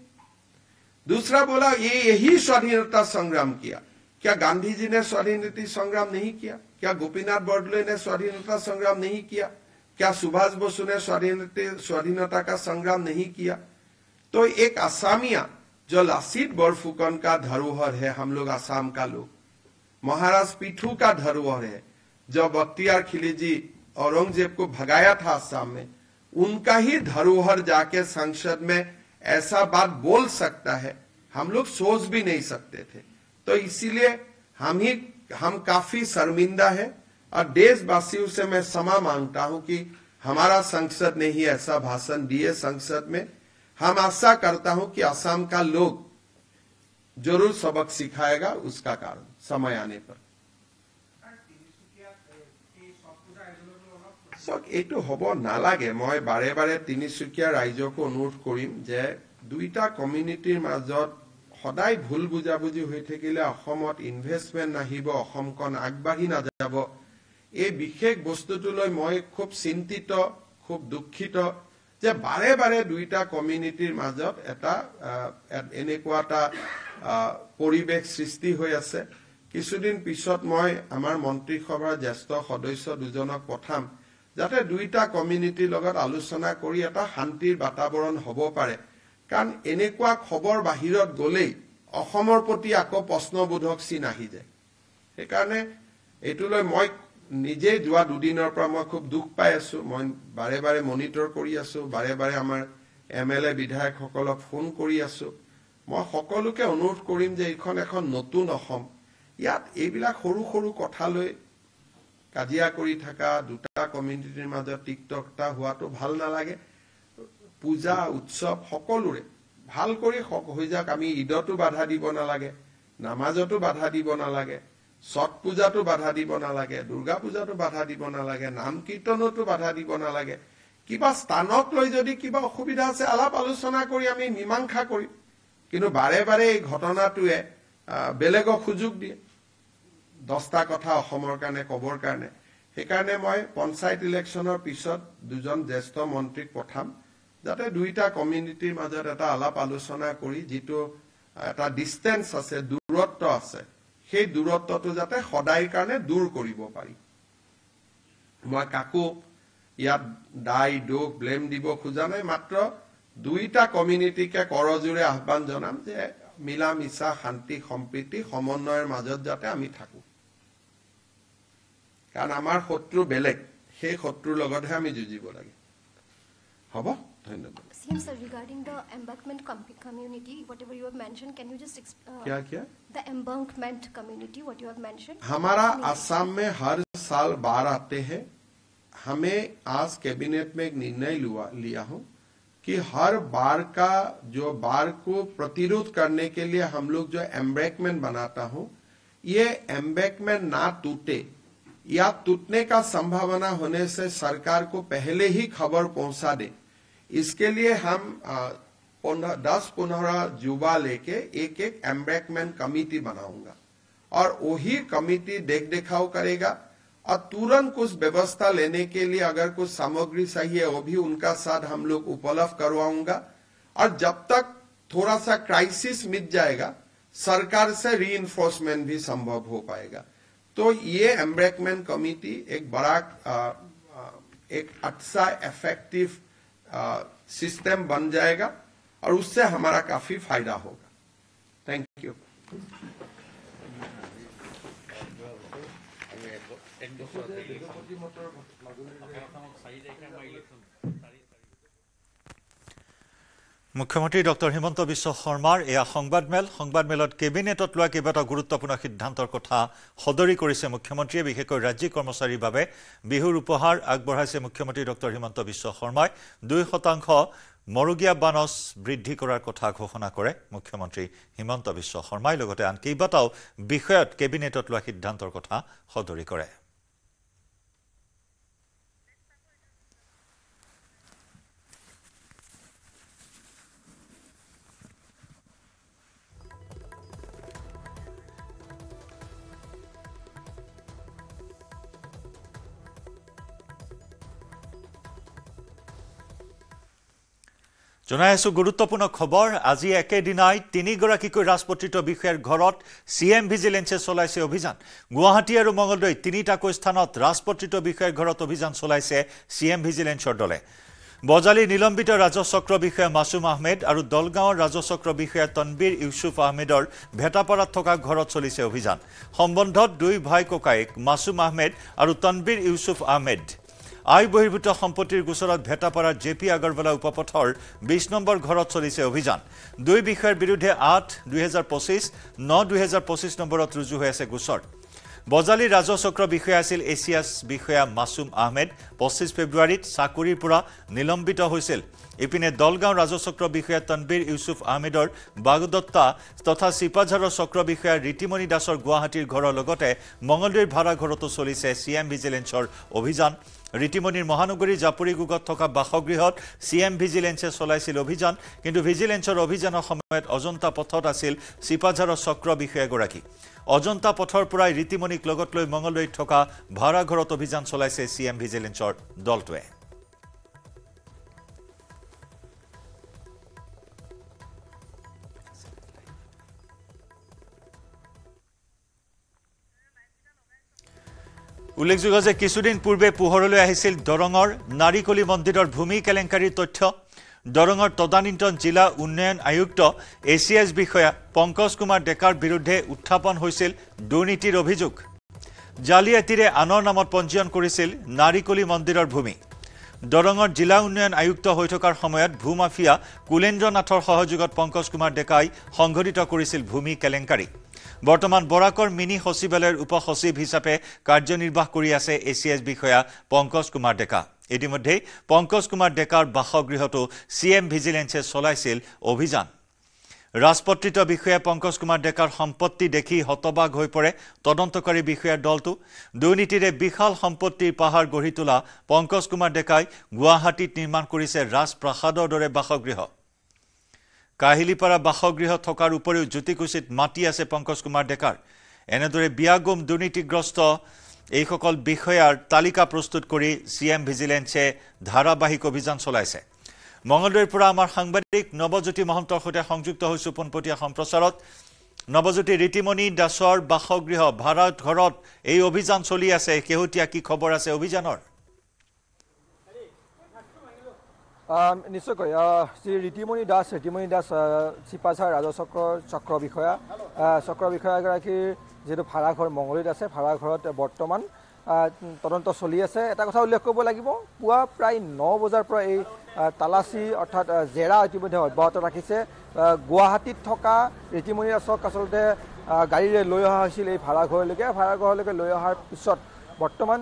दूसरा बोला ये यही स्वाधीनता संग्राम किया क्या गांधी जी ने स्वाधीनता संग्राम नहीं किया क्या गोपीनाथ बरदलोई ने स्वाधीनता संग्राम नहीं किया क्या सुभाष बोस ने स्वाधीनता का संग्राम नहीं किया तो एक असमिया जो लासीत बोरफुकन का धरोहर है हम लोग असम का लोग महाराज पीठू का धरोहर है जो बख्तियार खिलजी औरंगजेब को भगाया था असम में उनका ही धरोहर जाके संसद में ऐसा बात बोल सकता है हम लोग सोच भी नहीं सकते थे तो इसीलिए हम काफी शर्मिंदा है और देशवासियों से मैं क्षमा मांगता हूं कि हमारा संसद ने ही ऐसा भाषण दिए संसद में हम आशा करता हूं कि असम का लोग जरूर सबक सिखाएगा उसका कारण समय आने पर এইটো হ'ব নালাগে মই বাৰে বাৰে তিনিচুকীয়া ৰাইজক অনুৰোধ কৰিম যে দুইটা কমিউনিটিৰ মাজত সদায় ভুল বুজাবুজি হৈ থাকিলে অসমত ইনভেষ্টমেন্ট নাহিব অসমখন আগবাঢ়ি নাযাব এই বিশেষ বস্তুটোলৈ মই খুব চিন্তিত খুব দুঃখিত যে বাৰে বাৰে দুইটা কমিউনিটিৰ মাজত এটা এনেকুৱা এটা পৰিবেশ সৃষ্টি হৈ আছে কিছুদিন পিছত মই আমাৰ মন্ত্ৰী সভাৰ জ্যেষ্ঠ সদস্য দুজনক পঠাম যাতে দুইটা কমিউনিটিৰ লগত আলোচনা কৰি এটা শান্তিৰ বাতাবৰণ হ'ব পাৰে কাৰণ এনেকুৱা খবৰ বাহিৰত গলেই অসমৰ প্ৰতি আকৌ প্ৰশ্নবোধক চিন আহি যায় সেইকাৰণে এইটোলৈ মই নিজে যোৱা দুদিনৰ পৰা মই খুব দুখ পাই আছো মই বাৰে বাৰে মনিটৰ কৰি আছো বাৰে বাৰে আমাৰ এমএলএ বিধায়কসকলক ফোন কৰি আছো মই সকলোকে অনুৰোধ কৰিম যে এইখন এখন নতুন অসম ইয়াত এইবিলাক সৰু সৰু কথালৈ কাজিয়া কৰি থাকা দুটা কমিউনিটিৰ মাজত টিকটকটা হোৱাটো ভাল নালাগে পূজা উৎসৱ সকলোৰে ভাল কৰি হৈ যাক আমি ঈদতো বাধা দিব নালাগে নামাজতো বাধা দিব নালাগে ছট পূজাতো বাধা দিব নালাগে দুৰ্গা পূজাতো বাধা দিব নালাগে নাম কীৰ্তনতো বাধা দিব নালাগে কিবা স্থানক লৈ যদি কিবা অসুবিধা আছে আলাপ আলোচনা কৰি আমি মীমাংসা কৰিম কিন্তু বাৰে বাৰে এই ঘটনাটোৱে বেলেগক সুযোগ দিয়ে 10টা কথা অসমৰ কাৰণে কবৰ কাৰণে সেইকাৰণে মই পঞ্চায়ত ইলেকশ্যনৰ পিছত দুজন জ্যেষ্ঠ মন্ত্ৰীক পঠাম যাতে দুইটা কমিউনিটিৰ মাজত এটা আলাপ আলোচনা কৰি যিটো এটা ডিসটেন্স আছে দূৰত্ব আছে সেই দূৰত্বটো যাতে সদায়ৰ কাৰণে দূৰ কৰিব পাৰি মই কাকো ইয়াত দাই দোষ ব্লেম দিব খোজা নাই মাত্ৰ দুইটা কমিউনিটিকে কৰজোৰে আহ্বান জনাম যে মিলা মিছা শান্তি সম্প্ৰীতি সমন্বয়ৰ মাজত যাতে আমি থাকো কাৰণ আমাৰ শত্ৰু বেলেগ সেই শত্ৰুৰ লগতহে আমি যুঁজিব লাগে হ'ব ধন্যবাদ CM sir, regarding the embankment community, whatever you have mentioned, can you just क्या the embankment community, what you have mentioned? हमारा असम में हर साल बाढ़ आते हैं हमें आज कैबिनेट में एक निर्णय लिया हूं कि हर बाढ़ का जो बाढ़ को प्रतिरोध करने के लिए हम लोग जो एम्बैंकमेंट बनाता हूं ये एम्बैंकमेंट ना टूटे या टूटने का संभावना होने से सरकार को पहले ही खबर पहुंचा दे इसके लिए हम 10-15 युवा लेके एक एम्बैंकमेंट कमेटी बनाऊंगा और वही कमेटी देख देखाव करेगा और तुरंत कुछ व्यवस्था लेने के लिए अगर कुछ सामग्री चाहिए वो भी उनका साथ हम लोग उपलब्ध करवाऊंगा और जब तक थोड़ा सा क्राइसिस मिट जाएगा सरकार से रीइंफोर्समेंट भी संभव हो पाएगा तो ये एम्बैंकमेंट कमेटी एक बड़ा एक अच्छा इफेक्टिव सिस्टम बन जाएगा और उससे हमारा काफी फायदा होगा थैंक यू মুখ্যমন্ত্ৰী ডক্টৰ হিমন্ত বিশ্ব শৰ্মাৰ এয়া সংবাদমেলত কেবিনেটত লোৱা কেইবাটাও গুৰুত্বপূৰ্ণ সিদ্ধান্তৰ কথা সদৰি কৰিছে মুখ্যমন্ত্ৰীয়ে বিশেষকৈ ৰাজ্যিক কৰ্মচাৰীৰ বাবে বিহুৰ উপহাৰ আগবঢ়াইছে মুখ্যমন্ত্ৰী ডক্টৰ হিমন্ত বিশ্ব শৰ্মাই 2% মৰুগীয়া বানচ বৃদ্ধি কৰাৰ কথা ঘোষণা কৰে মুখ্যমন্ত্ৰী হিমন্ত বিশ্ব শৰ্মাই লগতে আন কেইবাটাও বিষয়ত কেবিনেটত লোৱা সিদ্ধান্তৰ কথা সদৰি কৰে জনাই আছো গুৰুত্বপূৰ্ণ খবৰ আজি একেদিনাই তিনিগৰাকীকৈ ৰাজপত্ৰিত বিষয়াৰ ঘৰত সিএম ভিজিলেন্সে চলাইছে অভিযান গুৱাহাটী আৰু মঙ্গলদৈ তিনিটাকৈ স্থানত ৰাজপত্ৰিত বিষয়াৰ ঘৰত অভিযান চলাইছে সিএম ভিজিলেন্সৰ দলে বজালি নিলম্বিত ৰাজচক্ৰ বিষয়া মাসুম আহমেদ আৰু দলগাঁৱৰ ৰাজচক্ৰ বিষয়া তনবীৰ ইউসুফ আহমেদৰ ভেটাপাৰাত থকা ঘৰত চলিছে অভিযান সম্বন্ধত দুই ভাই ককায়েক মাসুম আহমেদ আৰু তনবীৰ ইউসুফ আহমেদ আই বহিৰ্ভূত সম্পত্তিৰ গোচৰত ভেটাপাৰাৰ জেপি আগৰৱালা উপপথৰ 20 নম্বৰ ঘৰত চলিছে অভিযান দুই বিষয়াৰ বিৰুদ্ধে 8/2025 9/2025 নম্বৰত ৰুজু হৈ আছে গোচৰ বজালী ৰাজচক্ৰ বিষয়া আছিল এছিয়াছ বিষয়া মাছুম আহমেদ 25 ফেব্ৰুৱাৰীত চাকৰিৰ পৰা নিলম্বিত হৈছিল ইপিনে দলগাঁও ৰাজচক্ৰ বিষয়া তনবীৰ ইউসুফ আহমেদৰ বাগদত্তা তথা সিপাঝাৰৰ চক্ৰ বিষয়া ৰীতিমণি দাসৰ গুৱাহাটীৰ ঘৰৰ লগতে মঙলদৈৰ ভাড়া ঘৰতো চলিছে সিএম ভিজিলেন্সৰ অভিযান ৰীতিমণিৰ মহানগৰী জাপুৰিগুগত থকা বাসগৃহত সিএম ভিজিলেন্সে চলাইছিল অভিযান কিন্তু ভিজিলেন্সৰ অভিযানৰ সময়ত অজন্তা পথত আছিল সিপাঝাৰৰ চক্ৰ বিষয়াগৰাকী অজন্তা পথৰ পৰাই ৰীতিমণিক লগত লৈ মঙলদৈত থকা ভাড়া ঘৰত অভিযান চলাইছে সিএম ভিজিলেন্সৰ দলটোৱে উল্লেখযোগ্য যে কিছুদিন পূৰ্বে পোহৰলৈ আহিছিল দৰঙৰ নাৰিকলি মন্দিৰৰ ভূমি কেলেংকাৰীৰ তথ্য দৰঙৰ তদানীন্তন জিলা উন্নয়ন আয়ুক্ত এছিএছ বিষয়া পংকজ কুমাৰ ডেকাৰ বিৰুদ্ধে উত্থাপন হৈছিল দুৰ্নীতিৰ অভিযোগ জালিয়াতিৰে আনৰ নামত পঞ্জীয়ন কৰিছিল নাৰিকলি মন্দিৰৰ ভূমি দৰঙৰ জিলা উন্নয়ন আয়ুক্ত হৈ থকাৰ সময়ত ভূমাফিয়া কুলেন্দ্ৰ নাথৰ সহযোগত পংকজ কুমাৰ ডেকাই সংঘটিত কৰিছিল ভূমি কেলেংকাৰী বৰ্তমান বৰাকৰ মিনি সচিবালয়ৰ উপ সচিব হিচাপে কাৰ্যনিৰ্বাহ কৰি আছে এছিএছ বিষয়া পংকজ কুমাৰ ডেকা ইতিমধ্যে পংকজ কুমাৰ ডেকাৰ বাসগৃহতো সিএম ভিজিলেন্সে চলাইছিল অভিযান ৰাজপত্ৰিত বিষয়া পংকজ কুমাৰ ডেকাৰ সম্পত্তি দেখি হতবাগ হৈ পৰে তদন্তকাৰী বিষয়াৰ দলটো দুৰ্নীতিৰে বিশাল সম্পত্তিৰ পাহাৰ গঢ়ি তোলা পংকজ কুমাৰ ডেকাই গুৱাহাটীত নিৰ্মাণ কৰিছে ৰাজপ্ৰাসাদৰ দৰে বাসগৃহ কাহিলিপাৰা বাসগৃহ থকাৰ উপৰিও জ্যোতিকুছিত মাটি আছে পংকজ কুমাৰ ডেকাৰ এনেদৰে বিয়াগুম দুৰ্নীতিগ্ৰস্ত এইসকল বিষয়াৰ তালিকা প্ৰস্তুত কৰি সিএম ভিজিলেন্সে ধাৰাবাহিক অভিযান চলাইছে মঙলদৈৰ পৰা আমাৰ সাংবাদিক নৱজ্যোতি মহন্তৰ সৈতে সংযুক্ত হৈছো পোনপটীয়া সম্প্ৰচাৰত নৱজ্যোতি ৰীতিমণি দাসৰ বাসগৃহ ভাড়া ঘৰত এই অভিযান চলি আছে কেহুতিয়া কি খবৰ আছে অভিযানৰ নিশ্চয়কৈ শ্ৰী ৰীতিমণি দাস চিপাঝাৰ চক্ৰ বিষয়াগৰাকীৰ যিহেতু ভাড়াঘৰ মঙলদৈত আছে ভাড়াঘৰত বৰ্তমান তদন্ত চলি আছে এটা কথা উল্লেখ কৰিব লাগিব পুৱা প্ৰায় 9 বজাৰ পৰা এই তালাচী অৰ্থাৎ জেৰা ইতিমধ্যে অব্যাহত ৰাখিছে গুৱাহাটীত থকা ৰীতিমণি দাসক আচলতে গাড়ীৰে লৈ অহা হৈছিল এই ভাড়াঘৰলৈকে লৈ অহাৰ পিছত বৰ্তমান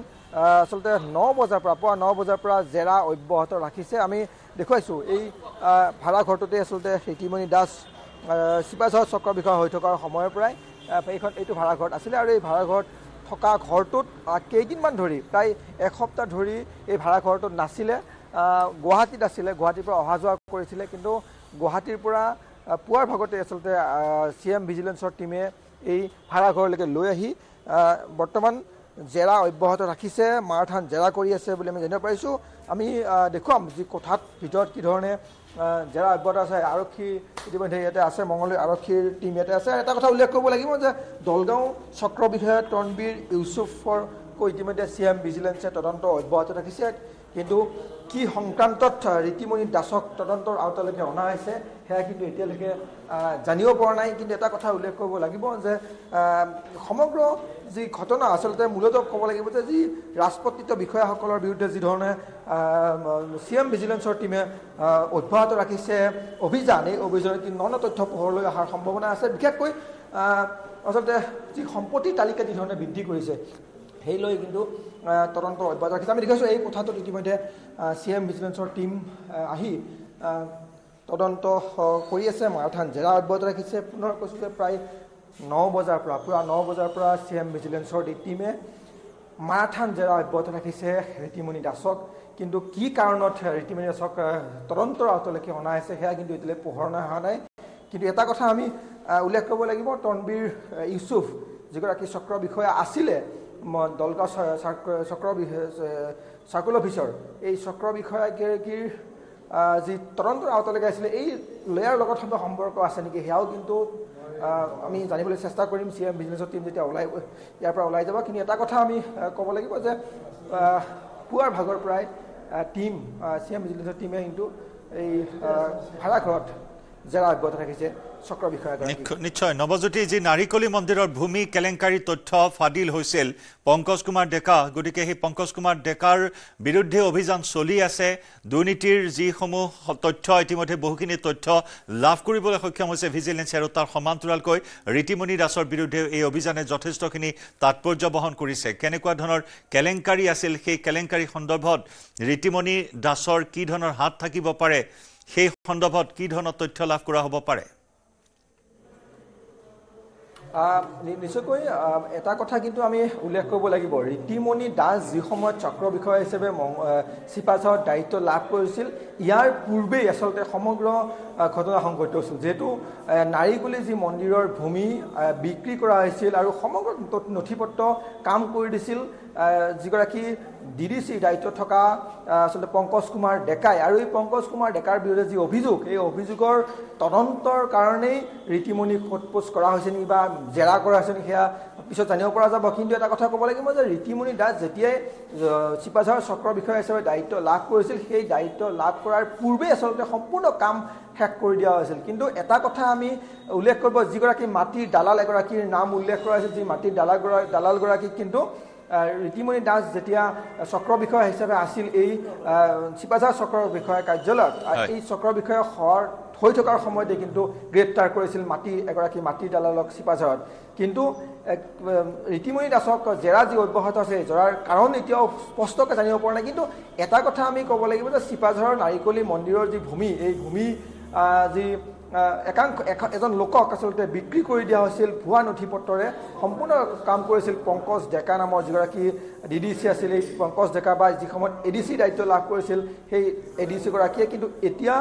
আচলতে 9 বজাৰ পৰা পুৱা 9 বজাৰ পৰা জেৰা অব্যাহত ৰাখিছে আমি দেখুৱাইছোঁ এই ভাড়াঘৰটোতে আচলতে ৰীতিমণি দাস চিপাঝাৰ চক্ৰ বিষয়া হৈ থকাৰ সময়ৰ পৰাই এইটো ভাড়াঘৰত আছিলে আৰু এই ভাড়াঘৰত থকা ঘৰটোত কেইদিনমান ধৰি প্ৰায় এসপ্তাহ ধৰি এই ভাড়াঘৰটোত নাছিলে গুৱাহাটীত আছিলে গুৱাহাটীৰ পৰা অহা যোৱা কৰিছিলে কিন্তু গুৱাহাটীৰ পৰা পুৱাৰ ভাগতে আচলতে সিএম ভিজিলেন্সৰ টিমে এই ভাড়াঘৰলৈকে লৈ আহি বৰ্তমান জেৰা অব্যাহত ৰাখিছে মাৰঠান জেৰা কৰি আছে বুলি আমি জানিব পাৰিছোঁ আমি দেখুৱাম যি কোঠাত ভিতৰত কি ধৰণে জেৰা অব্যাহত আছে আৰক্ষী ইতিমধ্যে ইয়াতে আছে মঙলদৈ আৰক্ষীৰ টিম ইয়াতে আছে এটা কথা উল্লেখ কৰিব লাগিব যে দলগাঁও চক্ৰ বিষয়া তনবীৰ ইউসুফৰ ইতিমধ্যে সিএম ভিজিলেন্সে তদন্ত অব্যাহত ৰাখিছে কিন্তু কি সংক্ৰান্তত ৰীতিমণি দাসক তদন্তৰ আওতালৈকে অনা হৈছে সেয়া কিন্তু এতিয়ালৈকে জানিব পৰা নাই কিন্তু এটা কথা উল্লেখ কৰিব লাগিব যে সমগ্ৰ যি ঘটনা আচলতে মূলতঃ ক'ব লাগিব যে যি ৰাজপত্ৰিত বিষয়াসকলৰ বিৰুদ্ধে যি ধৰণে সিএম ভিজিলেন্সৰ টিমে অব্যাহত ৰাখিছে অভিযান এই অভিযানত ন তথ্য পোহৰলৈ অহাৰ সম্ভাৱনা আছে বিশেষকৈ আচলতে যি সম্পত্তিৰ তালিকা যি ধৰণে বৃদ্ধি কৰিছে সেই লৈ কিন্তু তদন্ত অব্যাহত ৰাখিছে আমি দেখিছোঁ এই কোঠাটোত ইতিমধ্যে সিএম ভিজিলেন্সৰ টিম আহি তদন্ত কৰি আছে মাৰঠান জেৰা অব্যাহত ৰাখিছে পুনৰ কৈছোঁ যে প্ৰায় 9 বজাৰ পৰা সিএম ভিজিলেন্সৰ টিমে মাৰঠান জেৰা অব্যাহত ৰাখিছে ৰীতিমণি দাসক কিন্তু কি কাৰণত ৰীতিমণি দাসক তদন্তৰ আওতালৈকে অনা হৈছে সেয়া কিন্তু এতিয়ালৈ পোহৰ অহা নাই কিন্তু এটা কথা আমি উল্লেখ কৰিব লাগিব তনবীৰ ইউসুফ যিগৰাকী চক্ৰ বিষয়া আছিলে দলগাঁও চাৰ্কল অফিচৰ এই চক্ৰ বিষয়াগৰাকীৰ যি তদন্তৰ আওতালৈকে আছিলে এই লেয়াৰ লগত সম্পৰ্ক আছে নেকি সেয়াও কিন্তু আমি জানিবলৈ চেষ্টা কৰিম সিএম ভিজিলেন্সৰ টিম যেতিয়া ইয়াৰ পৰা ওলাই যাব কিন্তু এটা কথা আমি ক'ব লাগিব যে পুৱাৰ ভাগৰ পৰাই টিম সিএম ভিজিলেন্সৰ টিমে কিন্তু এই ভাড়াঘৰত জেৰা অব্যাহত ৰাখিছে চক্ৰ বিষয়াগৰাকী নিশ্চয় নৱজ্যোতি যি নাৰিকলী মন্দিৰৰ ভূমি কেলেংকাৰী তথ্য ফাদিল হৈছিল পংকজ কুমাৰ ডেকা গতিকে সেই পংকজ কুমাৰ ডেকাৰ বিৰুদ্ধে অভিযান চলি আছে দুৰ্নীতিৰ যিসমূহ তথ্য ইতিমধ্যে বহুখিনি তথ্য লাভ কৰিবলৈ সক্ষম হৈছে ভিজিলেন্সে আৰু তাৰ সমান্তৰালকৈ ৰীতিমণি দাসৰ বিৰুদ্ধে এই অভিযানে যথেষ্টখিনি তাৎপৰ্য বহন কৰিছে কেনেকুৱা ধৰণৰ কেলেংকাৰী আছিল সেই কেলেংকাৰী সন্দৰ্ভত ৰীতিমণি দাসৰ কি ধৰণৰ হাত থাকিব পাৰে সেই সন্দৰ্ভত কি ধৰণৰ তথ্য লাভ কৰা হ'ব পাৰে নিশ্চয়কৈ এটা কথা কিন্তু আমি উল্লেখ কৰিব লাগিব ৰীতিমণি দাস যি সময়ত চক্ৰ বিষয়া হিচাপে চিপাঝাৰত দায়িত্ব লাভ কৰিছিল ইয়াৰ পূৰ্বেই আচলতে সমগ্ৰ ঘটনা সংঘটিত হৈছিল যেহেতু নাৰিকলী যি মন্দিৰৰ ভূমি বিক্ৰী কৰা হৈছিল আৰু সমগ্ৰ নথিপত্ৰ কাম কৰি দিছিল যিগৰাকী DDC দায়িত্ব থকা আচলতে পংকজ কুমাৰ ডেকাই আৰু এই পংকজ কুমাৰ ডেকাৰ বিৰুদ্ধে যি অভিযোগ এই অভিযোগৰ তদন্তৰ কাৰণেই ৰীতিমণিক সোধপোছ কৰা হৈছে নেকি বা জেৰা কৰা হৈছে নেকি সেয়া পিছত জানিব পৰা যাব কিন্তু এটা কথা ক'ব লাগিব যে ৰীতিমণি দাস যেতিয়াই চিপাঝাৰৰ চক্ৰ বিষয়া হিচাপে দায়িত্ব লাভ কৰিছিল সেই দায়িত্ব লাভ কৰাৰ পূৰ্বে আচলতে সম্পূৰ্ণ কাম শেষ কৰি দিয়া হৈছিল কিন্তু এটা কথা আমি উল্লেখ কৰিব যিগৰাকী মাটিৰ দালাল এগৰাকীৰ নাম উল্লেখ কৰা হৈছিল যি মাটিৰ দালালগৰাকীক কিন্তু ৰীতিমণি দাস যেতিয়া চক্ৰ বিষয়া হিচাপে আছিল এই চিপাঝাৰ চক্ৰ বিষয়া কাৰ্যালয়ত এই চক্ৰ বিষয়া হৈ থকাৰ সময়তে কিন্তু গ্ৰেপ্তাৰ কৰিছিল এগৰাকী মাটিৰ দালালক চিপাঝাৰত কিন্তু ৰীতিমণি দাসক জেৰা যি অব্যাহত আছে জেৰাৰ কাৰণ এতিয়াও স্পষ্টকৈ জানিব পৰা নাই কিন্তু এটা কথা আমি ক'ব লাগিব যে চিপাঝাৰৰ নাৰিকলী মন্দিৰৰ যি ভূমি এই ভূমি যি এজন লোকক আচলতে বিক্ৰী কৰি দিয়া হৈছিল ভুৱা নথিপত্ৰৰে সম্পূৰ্ণ কাম কৰিছিল পংকজ ডেকা নামৰ যিগৰাকী DDC আছিল এই পংকজ ডেকা বা যি সময়ত ADC দায়িত্ব লাভ কৰিছিল সেই ADC গৰাকীয়ে কিন্তু এতিয়া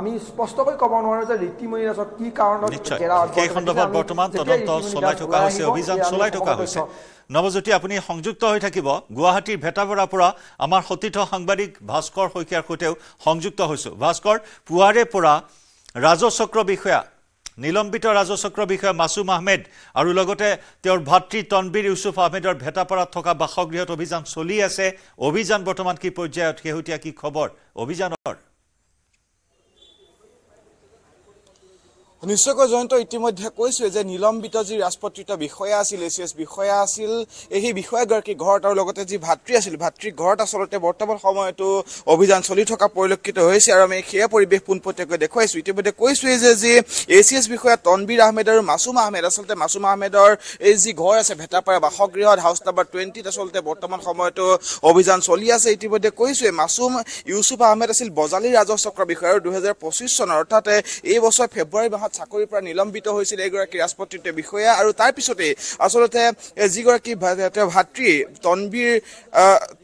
আমি স্পষ্টকৈ ক'ব নোৱাৰো যে ৰীতিমণি দাসক কি কাৰণত জেৰা সেই সন্দৰ্ভত বৰ্তমান তদন্ত চলাই থকা হৈছে অভিযান চলাই থকা হৈছে নৱজ্যোতি আপুনি সংযুক্ত হৈ থাকিব গুৱাহাটীৰ ভেটাবৰাৰ পৰা আমাৰ সতীৰ্থ সাংবাদিক ভাস্কৰ শইকীয়াৰ সৈতেও সংযুক্ত হৈছো ভাস্কৰ পুৱাৰে পৰা ৰাজচক্ৰ বিষয়া নিলম্বিত ৰাজচক্ৰ বিষয়া মাসুম আহমেদ আৰু লগতে তেওঁৰ ভাতৃ তনবীৰ ইউসুফ আহমেদৰ ভেটাপাৰাত থকা বাসগৃহত অভিযান চলি আছে অভিযান বৰ্তমান কি পৰ্যায়ত শেহতীয়া কি খবৰ অভিযানৰ নিশ্চয়কৈ জয়ন্ত ইতিমধ্যে কৈছে যে নিলম্বিত যি ৰাজপত্ৰিত বিষয়া আছিল ACS বিষয়া আছিল এই বিষয়াগৰাকী ঘৰত আৰু লগতে যি ভাতৃ আছিল ভাতৃৰ ঘৰত আচলতে বৰ্তমান সময়তো অভিযান চলি থকা পৰিলক্ষিত হৈছে আৰু আমি সেই পৰিবেশ পোনপটীয়াকৈ দেখুৱাইছো ইতিমধ্যে কৈছো যে যি ACS বিষয়া তনবীৰ আহমেদ আৰু মাসুম আহমেদ আচলতে মাসুম আহমেদৰ এই যি ঘৰ আছে ভেটাপাৰা বাসগৃহত হাউচ নাম্বাৰ 20 আচলতে বৰ্তমান সময়তো অভিযান চলি আছে ইতিমধ্যে কৈছো মাসুম ইউসুফ আহমেদ আছিল বজালী ৰাজচক্ৰ বিষয়া 2025 চনৰ অৰ্থাৎ এই বছৰ ফেব্ৰুৱাৰী মাহত চাকৰিৰ পৰা নিলম্বিত হৈছিল এগৰাকী ৰাজপত্ৰিত বিষয়া আৰু তাৰ পিছতে আচলতে যিগৰাকী ভাতৃ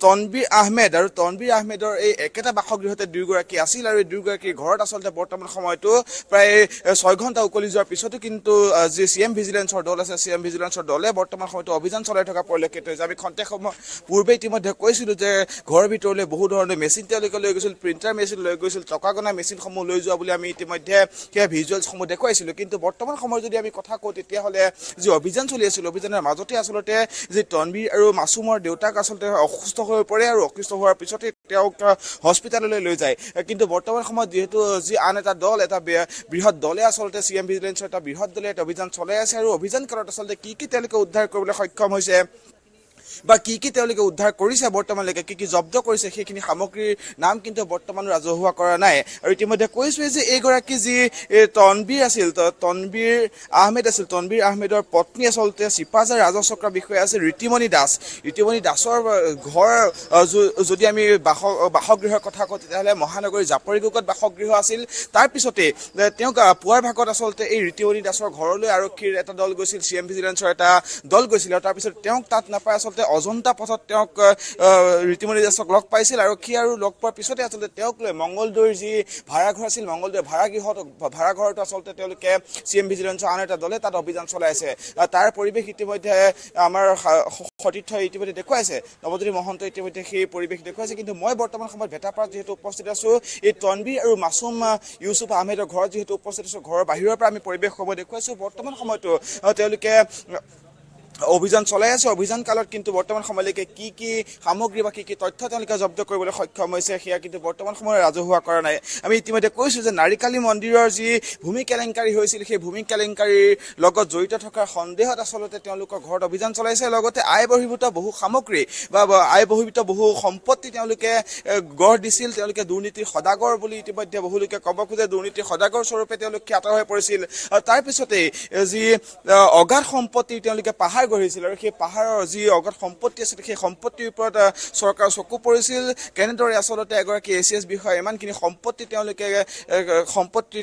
তনবীৰ আহমেদ আৰু তনবীৰ আহমেদৰ এই একেটা বাসগৃহতে দুয়োগৰাকী আছিল আৰু এই দুয়োগৰাকীৰ ঘৰত আচলতে বৰ্তমান সময়তো প্ৰায় 6 ঘণ্টা উকলি যোৱাৰ পিছতো কিন্তু যি CM ভিজিলেন্সৰ দল আছে CM ভিজিলেন্সৰ দলে বৰ্তমান সময়তো অভিযান চলাই থকা পৰিলক্ষিত হৈছে আমি খন্তেক সময় পূৰ্বে ইতিমধ্যে কৈছিলো যে ঘৰৰ ভিতৰলৈ বহু ধৰণৰ মেচিন তেওঁলোকে লৈ গৈছিল প্ৰিন্টাৰ মেচিন লৈ গৈছিল টকাগনা মেচিনসমূহ লৈ যোৱা বুলি আমি ইতিমধ্যে সেই ভিজুৱেলছসমূহ দেখুৱাইছিলো কিন্তু বৰ্তমান সময় যদি আমি কথা কওঁ তেতিয়াহ'লে যি অভিযান চলি আছিল অভিযানৰ মাজতে আচলতে যি তনবীৰ আৰু মাসুমৰ দেউতাক আচলতে অসুস্থ হৈ পৰে আৰু অসুস্থ হোৱাৰ পিছতে তেওঁক হস্পিটাললৈ লৈ যায় কিন্তু বৰ্তমান সময়ত যেহেতু যি আন এটা দল এটা বৃহৎ দলে আচলতে CM ভিজিলেন্সৰ এটা বৃহৎ দলে এটা অভিযান চলাই আছে আৰু অভিযান কালত আচলতে কি তেওঁলোকে উদ্ধাৰ কৰিবলৈ সক্ষম হৈছে বা কি তেওঁলোকে উদ্ধাৰ কৰিছে বৰ্তমানলৈকে কি জব্দ কৰিছে সেইখিনি সামগ্ৰীৰ নাম কিন্তু বৰ্তমান ৰাজহুৱা কৰা নাই আৰু ইতিমধ্যে কৈছো যে এইগৰাকী যি তনবীৰ আছিল তনবীৰ আহমেদৰ পত্নী আচলতে চিপাঝাৰ ৰাজচক্ৰ বিষয়া আছিল ৰীতিমণি দাসৰ ঘৰ যদি আমি বাসগৃহৰ কথা কওঁ তেতিয়াহ'লে মহানগৰীৰ জাপৰিগোগত বাসগৃহ আছিল তাৰ পিছতে তেওঁক পুৱাৰ ভাগত আচলতে এই ৰীতিমণি দাসৰ ঘৰলৈ আৰক্ষীৰ এটা দল গৈছিল CM ভিজিলেন্সৰ এটা দল গৈছিল আৰু তাৰপিছত তেওঁক তাত নাপায় আচলতে অজন্তা পথত তেওঁক ৰীতিমণি দাসক লগ পাইছিল আৰক্ষী আৰু লগ পোৱাৰ পিছতে আচলতে তেওঁক লৈ মংগলদৈৰ যি ভাড়াঘৰ আছিল মংগলদৈৰ ভাড়াঘৰটো আচলতে তেওঁলোকে CM ভিজিলেন্সৰ আন এটা দলে তাত অভিযান চলাইছে তাৰ পৰিৱেশ ইতিমধ্যে আমাৰ সতীৰ্থই ইতিমধ্যে দেখুৱাইছে নৱজ্যোতি মহন্ত ইতিমধ্যে সেই পৰিৱেশ দেখুৱাইছে কিন্তু মই বৰ্তমান সময়ত ভেটাপাৰাত যিহেতু উপস্থিত আছো এই তনবীৰ আৰু মাসুম ইউসুফ আহমেদৰ ঘৰত যিহেতু উপস্থিত আছো ঘৰৰ বাহিৰৰ পৰা আমি পৰিৱেশ সময় দেখুৱাইছো বৰ্তমান সময়তো তেওঁলোকে অভিযান চলাই আছে অভিযান কালত কিন্তু বৰ্তমান সময়লৈকে কি সামগ্ৰী বা কি তথ্য তেওঁলোকে জব্দ কৰিবলৈ সক্ষম হৈছে সেয়া কিন্তু বৰ্তমান সময়ত ৰাজহুৱা কৰা নাই আমি ইতিমধ্যে কৈছো যে নাৰিকালী মন্দিৰৰ যি ভূমি কেলেংকাৰী হৈছিল সেই ভূমি কেলেংকাৰীৰ লগত জড়িত থকাৰ সন্দেহত আচলতে তেওঁলোকৰ ঘৰত অভিযান চলাইছে লগতে আয় বহিৰ্ভূত বহু সামগ্ৰী বা আয় বহিৰ্ভূত বহু সম্পত্তি তেওঁলোকে গঢ় দিছিল তেওঁলোকে দুৰ্নীতিৰ সদাগৰ বুলি ইতিমধ্যে বহু লোকে ক'ব খোজে দুৰ্নীতিৰ সদাগৰ স্বৰূপে তেওঁলোক খ্যাত হৈ পৰিছিল আৰু তাৰ পিছতে যি অগাধ সম্পত্তি তেওঁলোকে পাহাৰ গঢ়িছিল আৰু সেই পাহাৰৰ যি অগাধ সম্পত্তি আছিল সেই সম্পত্তিৰ ওপৰত চৰকাৰ চকু পৰিছিল কেনেদৰে আচলতে এগৰাকী এছিএছ বিষয়া ইমানখিনি সম্পত্তি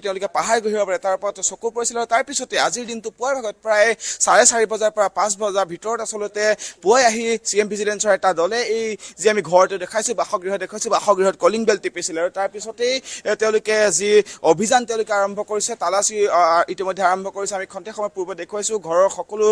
তেওঁলোকে পাহাৰ গঢ়িব পাৰে তাৰ ওপৰত চকু পৰিছিল আৰু তাৰ পিছতে আজিৰ দিনটো পুৱাৰ ভাগত প্ৰায় 4:30 বজাৰ পৰা 5 বজাৰ ভিতৰত আচলতে পুৱাই আহি চিএম ভিজিলেন্সৰ এটা দলে এই যে আমি ঘৰটো দেখাইছো বাসগৃহত কলিং বেল টিপিছিল আৰু তাৰ পিছতেই তেওঁলোকে যি অভিযান তেওঁলোকে আৰম্ভ কৰিছে তালাচী ইতিমধ্যে আৰম্ভ কৰিছে আমি খন্তেক সময় পূৰ্বে দেখুৱাইছো ঘৰৰ সকলো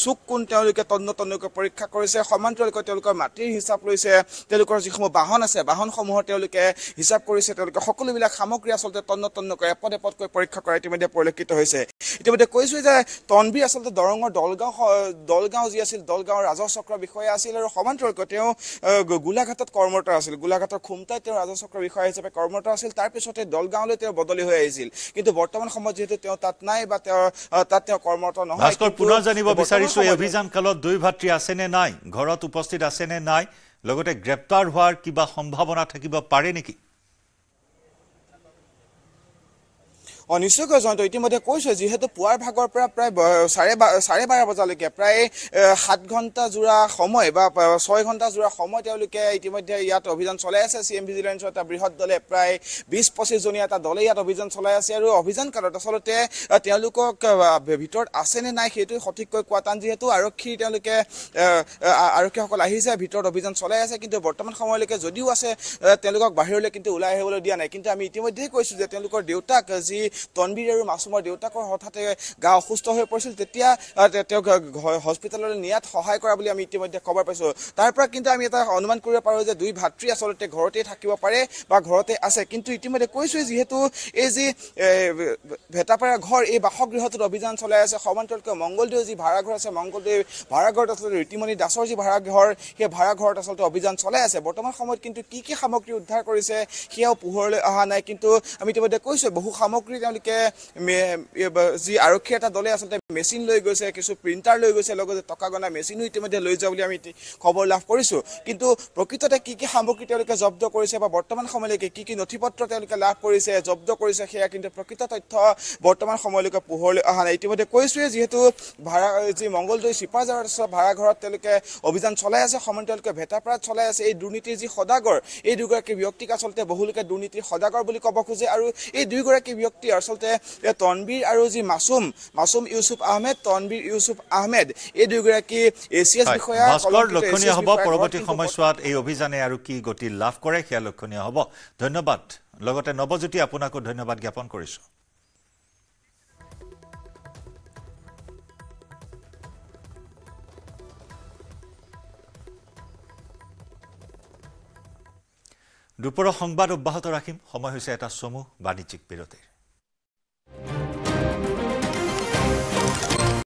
চুক কোন তেওঁলোকে তন্নতন্নকৈ পৰীক্ষা কৰিছে সমান্তৰালকৈ তেওঁলোকৰ মাটিৰ হিচাপ লৈছে তেওঁলোকৰ যিসমূহ বাহন আছে বাহনসমূহৰ তেওঁলোকে হিচাপ কৰিছে তেওঁলোকে সকলোবিলাক সামগ্ৰী আচলতে তন্নতন্নকৈ এপদকৈ পৰীক্ষা কৰা ইতিমধ্যে পৰিলক্ষিত হৈছে ইতিমধ্যে কৈছো যে তনবীৰ আচলতে দৰঙৰ দলগাঁও যি আছিল দলগাঁৱৰ ৰাজহ চক্ৰ বিষয়া আছিল আৰু সমান্তৰালকৈ তেওঁ গোলাঘাটত কৰ্মৰত আছিল গোলাঘাটৰ খুমটাই তেওঁ ৰাজহ চক্ৰ বিষয়া হিচাপে কৰ্মৰত আছিল তাৰ পিছতে দলগাঁৱলৈ তেওঁ বদলি হৈ আহিছিল কিন্তু বৰ্তমান সময়ত যেহেতু তেওঁ তাত নাই বা তেওঁ কৰ্মৰত নহয় ভাস্কৰ পুনৰ জানিব বিচাৰিছো এই অভিযান কালত দুই ভাতৃ আছে নে নাই ঘৰত উপস্থিত আছে নে নাই লগতে গ্ৰেপ্তাৰ হোৱাৰ কিবা সম্ভাৱনা থাকিব পাৰে নেকি নিশ্চয়কৈ জয়ন্ত ইতিমধ্যে কৈছে যিহেতু পুৱাৰ ভাগৰ পৰা প্ৰায় 12:30 বজালৈকে প্ৰায় 7 ঘণ্টা জোৰা সময় বা 6 ঘণ্টা জোৰা সময় তেওঁলোকে ইতিমধ্যে ইয়াত অভিযান চলাই আছে চিএম ভিজিলেন্সৰ এটা বৃহৎ দলে প্ৰায় 20-25 জনীয়া এটা দলে ইয়াত অভিযান চলাই আছে আৰু অভিযান কালত আচলতে তেওঁলোকক ভিতৰত আছে নে নাই সেইটো সঠিককৈ কোৱা টান যিহেতু আৰক্ষীসকল আহিছে ভিতৰত অভিযান চলাই আছে কিন্তু বৰ্তমান সময়লৈকে যদিও আছে তেওঁলোকক বাহিৰলৈ কিন্তু ওলাই আহিবলৈ দিয়া নাই কিন্তু আমি ইতিমধ্যে কৈছো যে তেওঁলোকৰ দেউতাক যি তনবীৰ আৰু মাছুমৰ দেউতাকৰ হঠাতে গা অসুস্থ হৈ পৰিছিল তেতিয়া তেওঁক হস্পিটাললৈ নিয়াত সহায় কৰা বুলি আমি ইতিমধ্যে খবৰ পাইছো তাৰ পৰা কিন্তু আমি এটা অনুমান কৰিব পাৰো যে দুই ভাতৃ আচলতে ঘৰতে থাকিব পাৰে বা ঘৰতে আছে কিন্তু ইতিমধ্যে কৈছো যিহেতু এই যি ভেটাপাৰা ঘৰ এই বাসগৃহটোত অভিযান চলাই আছে সমান্তৰালকৈ মংগলদৈ যি ভাড়াঘৰ আছে মংগলদৈ ভাড়াঘৰত আচলতে ৰীতিমণি দাসৰ যি ভাড়াঘৰ সেই ভাড়াঘৰত আচলতে অভিযান চলাই আছে বৰ্তমান সময়ত কিন্তু কি সামগ্ৰী উদ্ধাৰ কৰিছে সেয়াও পোহৰলৈ অহা নাই কিন্তু আমি ইতিমধ্যে কৈছো বহু সামগ্ৰী তেওঁলোকে যি আৰক্ষী এটা দলে আচলতে মেচিন লৈ গৈছে কিছু প্ৰিণ্টাৰ লৈ গৈছে লগতে টকা গণনা মেচিনো ইতিমধ্যে লৈ যোৱা বুলি আমি খবৰ লাভ কৰিছো কিন্তু প্ৰকৃততে কি সামগ্ৰী তেওঁলোকে জব্দ কৰিছে বা বৰ্তমান সময়লৈকে কি নথিপত্ৰ তেওঁলোকে লাভ কৰিছে জব্দ কৰিছে সেয়া কিন্তু প্ৰকৃত তথ্য বৰ্তমান সময়লৈকে পোহৰলৈ অহা নাই ইতিমধ্যে কৈছোৱে যিহেতু যি মংগলদৈ চিপাজাৰ ভাড়াঘৰত তেওঁলোকে অভিযান চলাই আছে সমান্তৰালকৈ ভেটাপাৰাত চলাই আছে এই দুৰ্নীতিৰ যি সদাগৰ এই দুগৰাকী ব্যক্তিক আচলতে বহুলোকে দুৰ্নীতিৰ সদাগৰ বুলি ক'ব খোজে আৰু এই দুইগৰাকী ব্যক্তি আচলতে তনবীৰ আৰু যি মাছুম ইউসুফ আহমেদ তনবীৰ ইউসুফ আহমেদ এই দুইগৰাকী এছিএছ বিষয়া ভাস্কৰ লক্ষণীয় হ'ব পৰৱৰ্তী সময়ছোৱাত এই অভিযানে আৰু কি গতি লাভ কৰে সেয়া লক্ষণীয় হ'ব ধন্যবাদ লগতে নৱজ্যোতি আপোনাকো ধন্যবাদ জ্ঞাপন কৰিছো দুপৰৰ সংবাদ অব্যাহত ৰাখিম সময় হৈছে এটা চমু বাণিজ্যিক বিৰতিৰ